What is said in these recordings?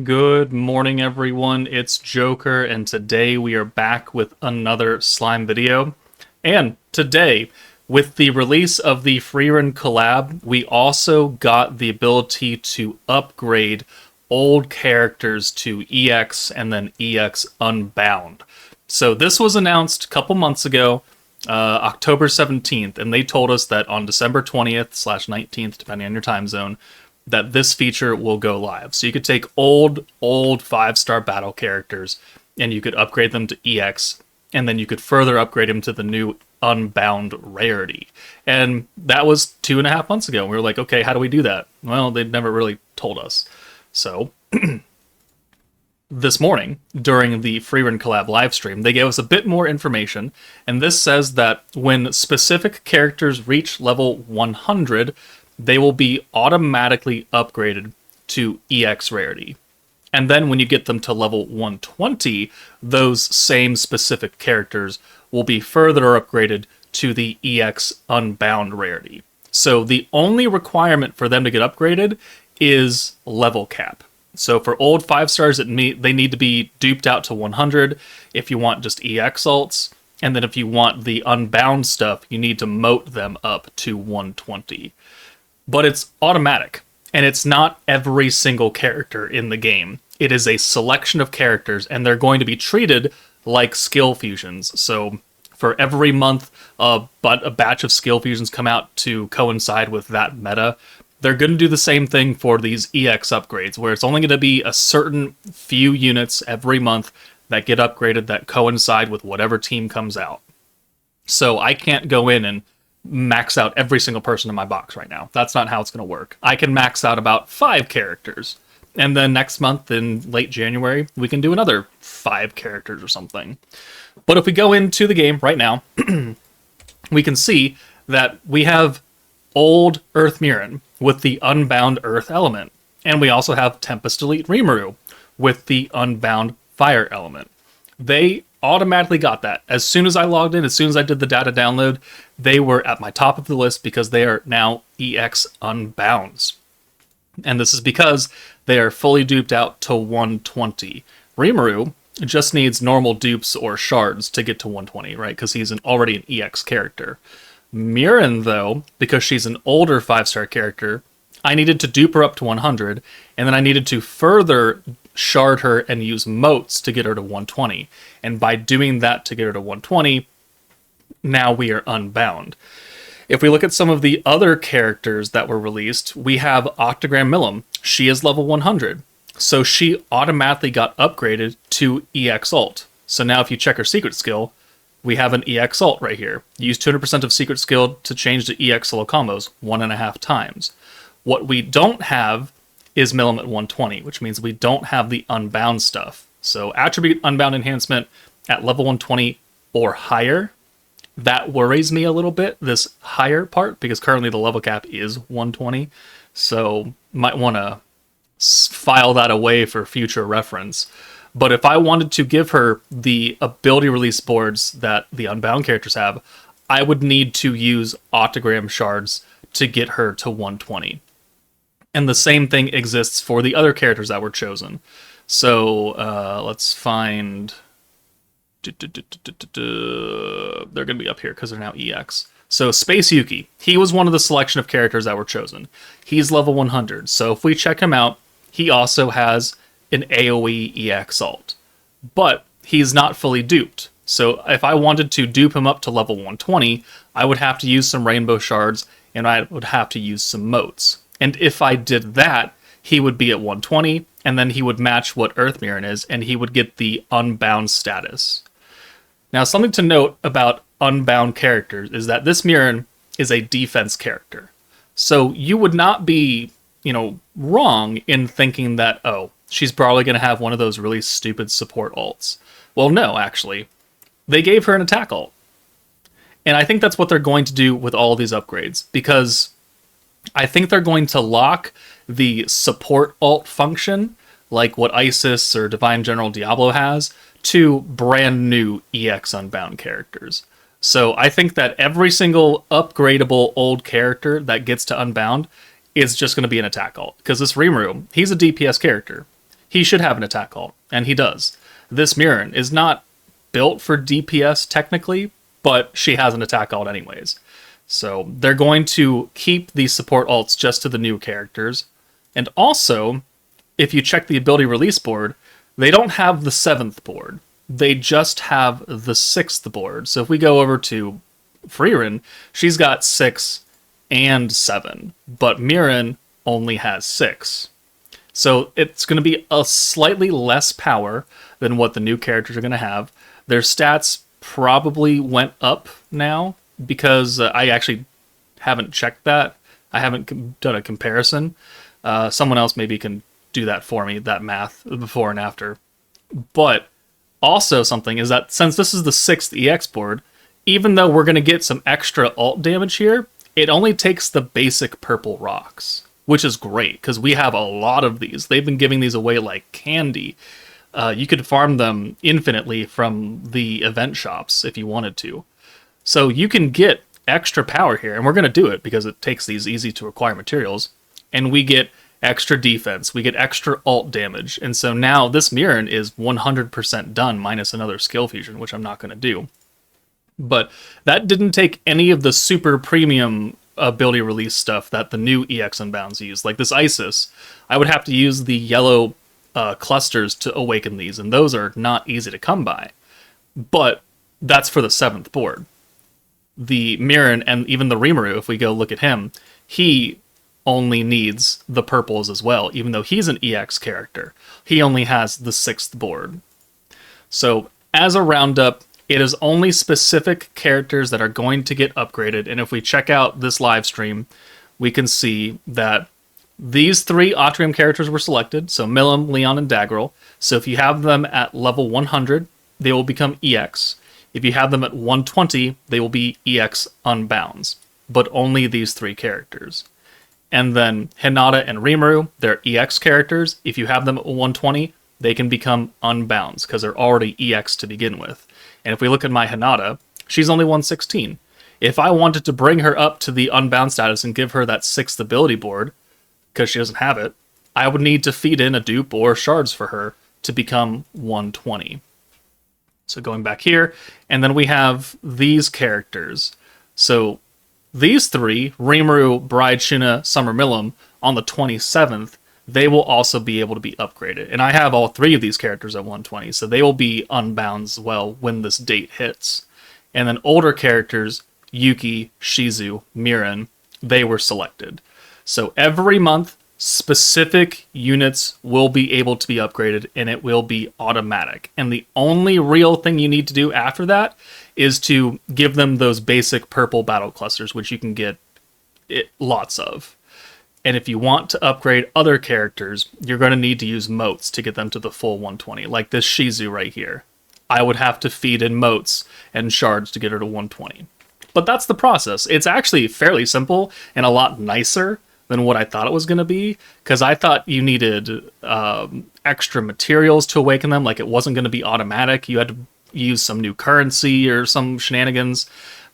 Good morning, everyone. It's Joker, and today we are back with another slime video. And today, with the release of the Freerun collab, we also got the ability to upgrade old characters to EX and then EX Unbound. So this was announced a couple months ago, October 17th, and they told us that on December 20th/ 19th, depending on your time zone, that this feature will go live. So you could take old 5-star battle characters and you could upgrade them to EX, and then you could further upgrade them to the new Unbound rarity. And that was 2.5 months ago. We were like, okay, how do we do that? Well, they've never really told us. So this morning, during the Freerun collab livestream, they gave us a bit more information, and this says that when specific characters reach level 100, they will be automatically upgraded to EX rarity. And then when you get them to level 120, those same specific characters will be further upgraded to the EX Unbound rarity. So the only requirement for them to get upgraded is level cap. So for old 5-stars, they need to be duped out to 100 if you want just EX alts. And then if you want the Unbound stuff, you need to moat them up to 120. But it's automatic, and it's not every single character in the game. It is a selection of characters, and they're going to be treated like skill fusions. So for every month, a batch of skill fusions come out to coincide with that meta. They're going to do the same thing for these EX upgrades, where it's only going to be a certain few units every month that get upgraded that coincide with whatever team comes out. So I can't go in and max out every single person in my box right now. That's not how it's going to work. I can max out about 5 characters. And then next month in late January, we can do another 5 characters or something. But if we go into the game right now, we can see that we have old Earth Mirren with the Unbound Earth element. And we also have Tempest Elite Rimuru with the Unbound Fire element. They automatically got that. As soon as I logged in, as soon as I did the data download, they were at my top of the list because they are now EX Unbounds. And this is because they are fully duped out to 120. Rimuru just needs normal dupes or shards to get to 120, right? Because he's already an EX character. Mirren, though, because she's an older 5-star character, I needed to dupe her up to 100, and then I needed to further shard her and use moats to get her to 120. And by doing that to get her to 120, now we are unbound. If we look at some of the other characters that were released, we have Octagram Millum. She is level 100. So she automatically got upgraded to EX ult. So now if you check her secret skill, we have an EX ult right here. Use 200% of secret skill to change to EX solo combos 1.5 times. What we don't have is Millum at 120, which means we don't have the Unbound stuff. So attribute Unbound enhancement at level 120 or higher, that worries me a little bit, this higher part, because currently the level cap is 120. So might want to file that away for future reference. But if I wanted to give her the ability release boards that the Unbound characters have, I would need to use Octagram shards to get her to 120. And the same thing exists for the other characters that were chosen. So let's find... They're going to be up here because they're now EX. So Space Yuki, he was one of the selection of characters that were chosen. He's level 100. So if we check him out, he also has an AoE EX ult. But he's not fully duped. So if I wanted to dupe him up to level 120, I would have to use some rainbow shards and I would have to use some moats. And if I did that, he would be at 120, and then he would match what Earth Mirren is, and he would get the Unbound status. Now, something to note about Unbound characters is that this Mirren is a defense character. So you would not be, wrong in thinking that, oh, she's probably going to have one of those really stupid support ults. Well, no, actually. They gave her an attack ult. And I think that's what they're going to do with all of these upgrades, because I think they're going to lock the support ult function, like what Isis or Divine General Diablo has, to brand new EX Unbound characters. So I think that every single upgradable old character that gets to Unbound is just going to be an attack ult. Because this Rimuru, he's a DPS character. he should have an attack alt, and he does. This Mirren is not built for DPS technically, but she has an attack alt anyways. So they're going to keep these support alts just to the new characters. And also, if you check the ability release board, they don't have the 7th board. They just have the 6th board. So if we go over to Frieren, she's got 6 and 7, but Mirren only has 6. So it's going to be a slightly less power than what the new characters are going to have. Their stats probably went up now because I actually haven't checked that. I haven't done a comparison. Someone else maybe can do that for me, that math before and after. But also something is that since this is the 6th EX board, even though we're going to get some extra alt damage here, it only takes the basic purple rocks, which is great because we have a lot of these. They've been giving these away like candy. You could farm them infinitely from the event shops if you wanted to. So you can get extra power here, and we're going to do it because it takes these easy to acquire materials, and we get extra defense, we get extra alt damage, and so now this Mirren is 100% done minus another skill fusion, which I'm not going to do. But that didn't take any of the super premium ability release stuff that the new EX Unbounds use. Like this Isis, I would have to use the yellow clusters to awaken these, and those are not easy to come by. But that's for the 7th board. The Mirren and even the Rimuru, if we go look at him, he only needs the purples as well, even though he's an EX character. He only has the 6th board. So as a roundup, it is only specific characters that are going to get upgraded, and if we check out this live stream, we can see that these 3 Atrium characters were selected, so Milim, Leon, and Daggerel. So if you have them at level 100, they will become EX. If you have them at 120, they will be EX Unbounds, but only these 3 characters. And then Hinata and Rimuru, they're EX characters. If you have them at 120, they can become Unbounds because they're already EX to begin with. And if we look at my Hinata, she's only 116. If I wanted to bring her up to the Unbound status and give her that 6th ability board, because she doesn't have it, I would need to feed in a dupe or shards for her to become 120. So going back here, and then we have these characters. So these 3, Rimuru, Bride, Shuna, Summer Milim, on the 27th, they will also be able to be upgraded. And I have all 3 of these characters at 120, so they will be Unbound as well when this date hits. And then older characters, Yuki, Shizu, Mirren, they were selected. So every month, specific units will be able to be upgraded, and it will be automatic. And the only real thing you need to do after that is to give them those basic purple battle clusters, which you can get lots of. And if you want to upgrade other characters, you're going to need to use motes to get them to the full 120, like this Shizu right here. I would have to feed in motes and shards to get her to 120. But that's the process. It's actually fairly simple and a lot nicer than what I thought it was going to be, because I thought you needed extra materials to awaken them, like it wasn't going to be automatic. You had to use some new currency or some shenanigans.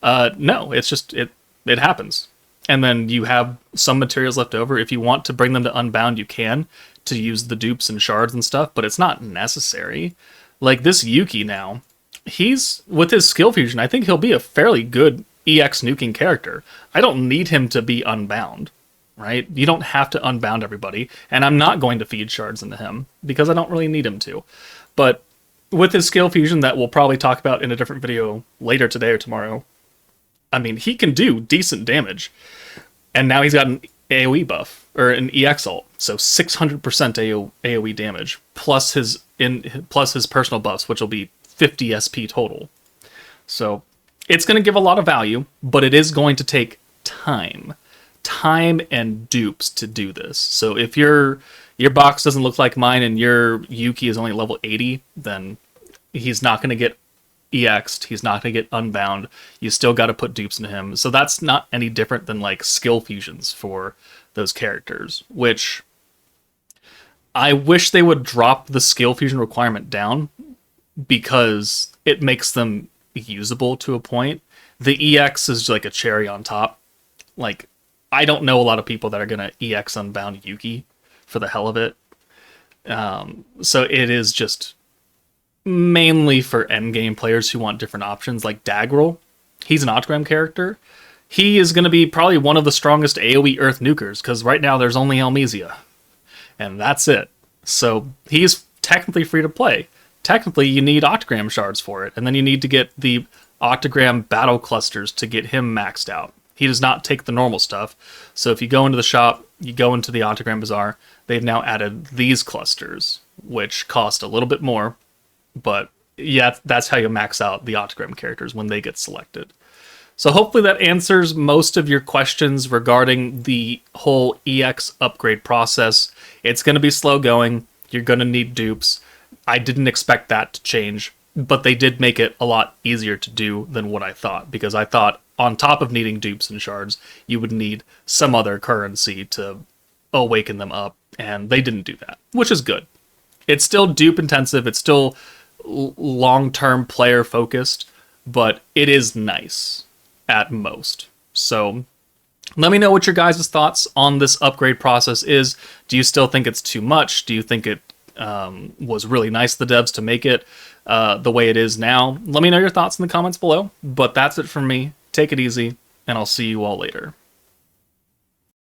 No, it's just, it happens. And then you have some materials left over. If you want to bring them to Unbound, you can, to use the dupes and shards and stuff, but it's not necessary. Like this Yuki now, he's, with his skill fusion, I think he'll be a fairly good EX nuking character. I don't need him to be Unbound. Right? You don't have to Unbound everybody, and I'm not going to feed shards into him because I don't really need him to. But with his skill fusion that we'll probably talk about in a different video later today or tomorrow, I mean, he can do decent damage. And now he's got an AoE buff, or an EX ult, so 600% AoE damage, plus his personal buffs, which will be 50 SP total. So it's going to give a lot of value, but it is going to take time and dupes to do this. So if your box doesn't look like mine and your Yuki is only level 80, then he's not going to get EX'd, he's not going to get Unbound. You still got to put dupes into him. So that's not any different than like skill fusions for those characters, which I wish they would drop the skill fusion requirement down because it makes them usable to a point. The EX is like a cherry on top. Like, I don't know a lot of people that are going to EX Unbound Yuki for the hell of it. So it is just mainly for endgame players who want different options, like Daggerel. He's an Octagram character. He is going to be probably one of the strongest AoE Earth nukers, because right now there's only Elmesia, and that's it. So he's technically free to play. Technically, you need Octagram shards for it, and then you need to get the Octagram battle clusters to get him maxed out. He does not take the normal stuff, so if you go into the shop, you go into the Octagram Bazaar, they've now added these clusters, which cost a little bit more, but yeah, that's how you max out the Octagram characters when they get selected. So hopefully that answers most of your questions regarding the whole EX upgrade process. It's going to be slow going. You're going to need dupes. I didn't expect that to change, but they did make it a lot easier to do than what I thought, because I thought on top of needing dupes and shards, you would need some other currency to awaken them up, and they didn't do that, which is good. It's still dupe intensive, it's still long-term player focused, but it is nice at most. So let me know what your guys' thoughts on this upgrade process is. Do you still think it's too much? Do you think it was really nice of the devs to make it the way it is now? Let me know your thoughts in the comments below. But that's it from me. Take it easy, and I'll see you all later.